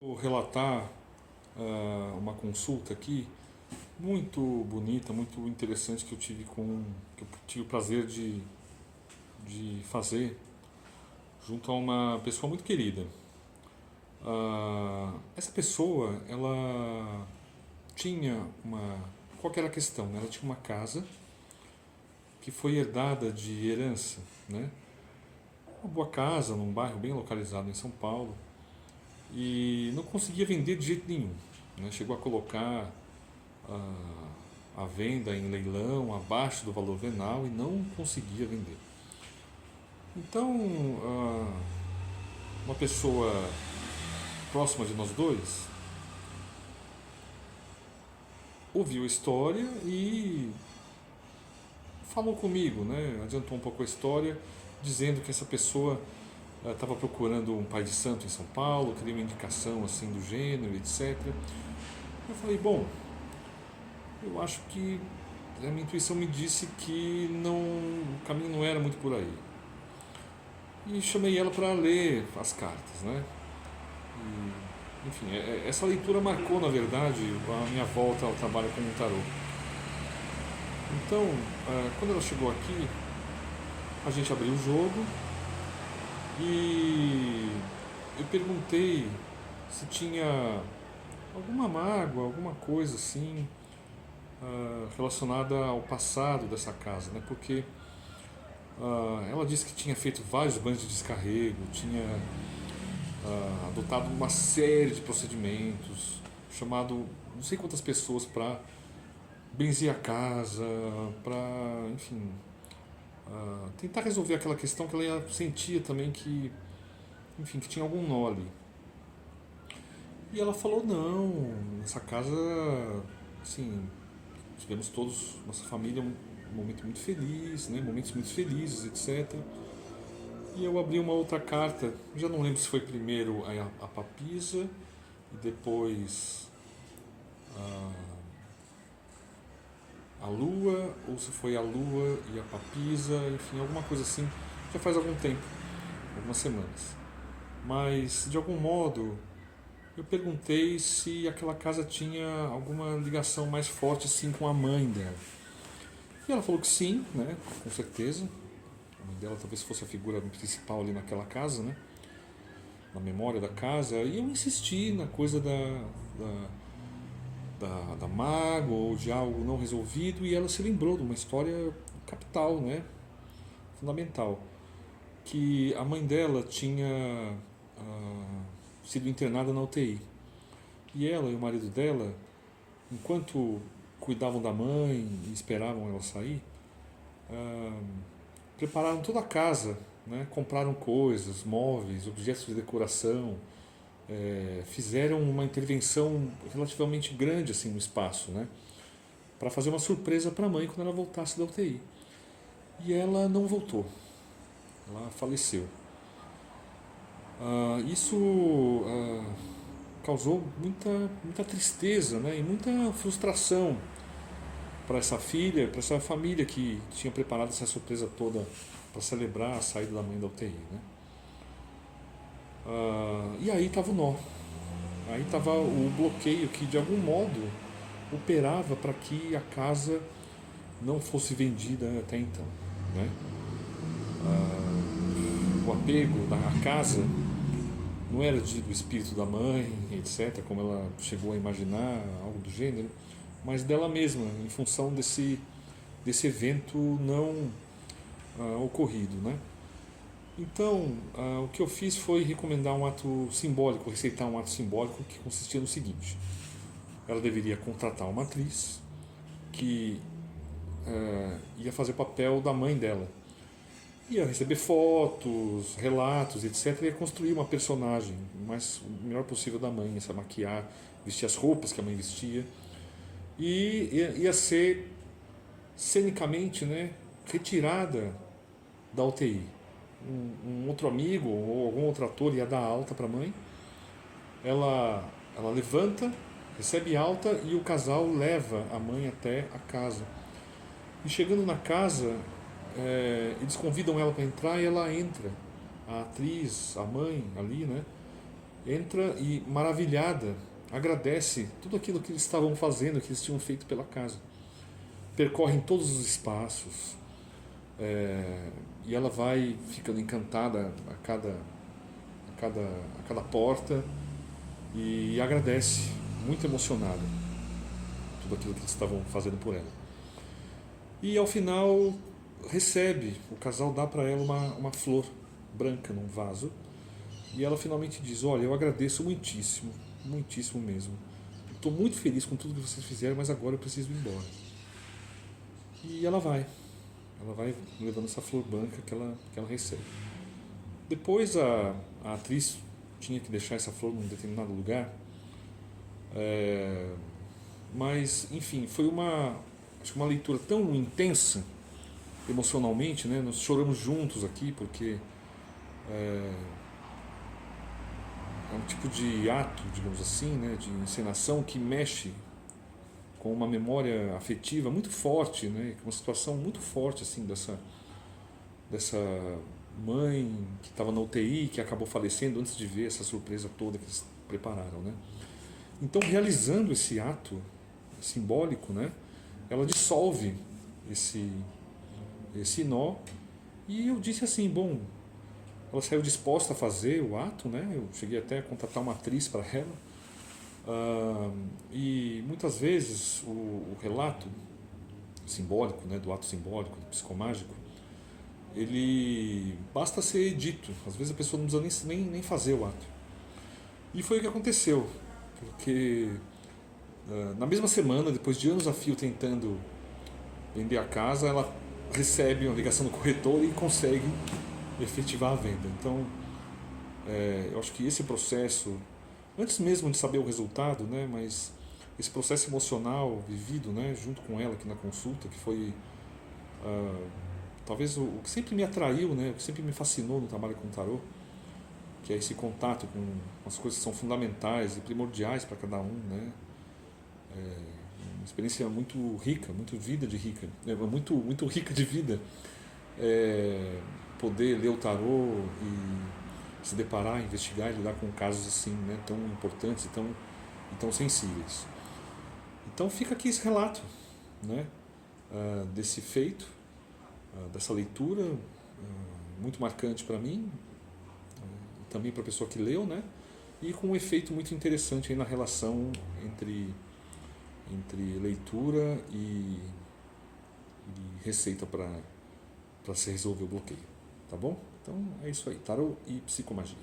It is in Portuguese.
Vou relatar uma consulta aqui muito bonita, muito interessante que eu tive o prazer de fazer junto a uma pessoa muito querida. Essa pessoa, ela tinha uma... Qual que era a questão, né? Ela tinha uma casa que foi herdada de herança, né? Uma boa casa, num bairro bem localizado em São Paulo, e não conseguia vender de jeito nenhum, né? Chegou a colocar a venda em leilão abaixo do valor venal e não conseguia vender. Então, uma pessoa próxima de nós dois ouviu a história e falou comigo, né? Adiantou um pouco a história, dizendo que essa pessoa estava procurando um pai de santo em São Paulo, queria uma indicação assim do gênero, etc. Eu falei, bom, eu acho que a minha intuição me disse que não, o caminho não era muito por aí. E chamei ela para ler as cartas, né? Enfim, essa leitura marcou, na verdade, a minha volta ao trabalho como um tarô. Então, quando ela chegou aqui, a gente abriu o jogo e eu perguntei se tinha alguma mágoa, alguma coisa assim relacionada ao passado dessa casa, né? Porque ela disse que tinha feito vários banhos de descarrego, tinha adotado uma série de procedimentos, chamado não sei quantas pessoas para benzer a casa, para, enfim, tentar resolver aquela questão que ela sentia também que, enfim, que tinha algum nó ali. E ela falou, não, essa casa, assim, tivemos todos, nossa família, um momento muito feliz, né, momentos muito felizes, etc. E eu abri uma outra carta, já não lembro se foi primeiro a papisa e depois a lua, ou se foi a lua e a papisa, enfim, alguma coisa assim, já faz algum tempo, algumas semanas. Mas, de algum modo, eu perguntei se aquela casa tinha alguma ligação mais forte assim com a mãe dela. E ela falou que sim, né, com certeza. A mãe dela talvez fosse a figura principal ali naquela casa, né, na memória da casa. E eu insisti na coisa da mágoa ou de algo não resolvido, e ela se lembrou de uma história capital, né, fundamental, que a mãe dela tinha sido internada na UTI. E ela e o marido dela, enquanto cuidavam da mãe e esperavam ela sair, prepararam toda a casa, né? Compraram coisas, móveis, objetos de decoração, fizeram uma intervenção relativamente grande assim no espaço, né? Para fazer uma surpresa para a mãe quando ela voltasse da UTI. E ela não voltou, ela faleceu. Isso causou muita tristeza, né? E muita frustração para essa filha, para essa família que tinha preparado essa surpresa toda para celebrar a saída da mãe da UTI, né? E aí estava o nó, aí estava o bloqueio que de algum modo operava para que a casa não fosse vendida até então, né? O apego da casa não era do espírito da mãe, etc., como ela chegou a imaginar, algo do gênero, mas dela mesma, em função desse evento não ocorrido, né? Então, o que eu fiz foi recomendar um ato simbólico, receitar um ato simbólico que consistia no seguinte: ela deveria contratar uma atriz que ia fazer o papel da mãe dela, ia receber fotos, relatos, etc., e ia construir uma personagem o melhor possível da mãe, ia maquiar, vestir as roupas que a mãe vestia, e ia ser cenicamente, né, retirada da UTI. Um outro amigo ou algum outro ator ia dar alta para a mãe, ela levanta, recebe alta e o casal leva a mãe até a casa. E chegando na casa, eles convidam ela para entrar e ela entra. A atriz, a mãe ali, né? entra e, maravilhada, agradece tudo aquilo que eles estavam fazendo, que eles tinham feito pela casa. Percorrem todos os espaços, e ela vai ficando encantada a cada porta e agradece, muito emocionada, tudo aquilo que eles estavam fazendo por ela. E ao final recebe, o casal dá para ela uma flor branca num vaso, e ela finalmente diz: olha, eu agradeço muitíssimo, muitíssimo mesmo. Estou muito feliz com tudo que vocês fizeram, mas agora eu preciso ir embora. E ela vai levando essa flor branca que ela recebe. Depois a atriz tinha que deixar essa flor num determinado lugar, mas enfim, foi acho que uma leitura tão intensa emocionalmente, né? Nós choramos juntos aqui porque é um tipo de ato, digamos assim, né, de encenação que mexe com uma memória afetiva muito forte, né, com uma situação muito forte assim dessa mãe que estava na UTI, que acabou falecendo antes de ver essa surpresa toda que eles prepararam, né? Então, realizando esse ato simbólico, né, ela dissolve esse nó, e eu disse assim, bom, ela saiu disposta a fazer o ato, né? Eu cheguei até a contratar uma atriz para ela. E muitas vezes o relato simbólico, né, do ato simbólico, do psicomágico, ele basta ser dito. Às vezes a pessoa não precisa nem fazer o ato. E foi o que aconteceu, porque na mesma semana, depois de anos a fio tentando vender a casa, ela recebe uma ligação do corretor e consegue efetivar a venda. Então, eu acho que esse processo, antes mesmo de saber o resultado, né, mas esse processo emocional vivido, né, junto com ela aqui na consulta, que foi talvez o que sempre me atraiu, né, o que sempre me fascinou no trabalho com o tarô, que é esse contato com as coisas que são fundamentais e primordiais para cada um, né, uma experiência muito rica, muito muito rica de vida, poder ler o tarô e se deparar, investigar e lidar com casos assim, né, tão importantes e tão sensíveis. Então fica aqui esse relato, né, desse feito, dessa leitura muito marcante para mim, e também para a pessoa que leu, né, e com um efeito muito interessante aí na relação entre leitura e receita para se resolver o bloqueio. Tá bom? Então é isso aí, tarô e psicomagia.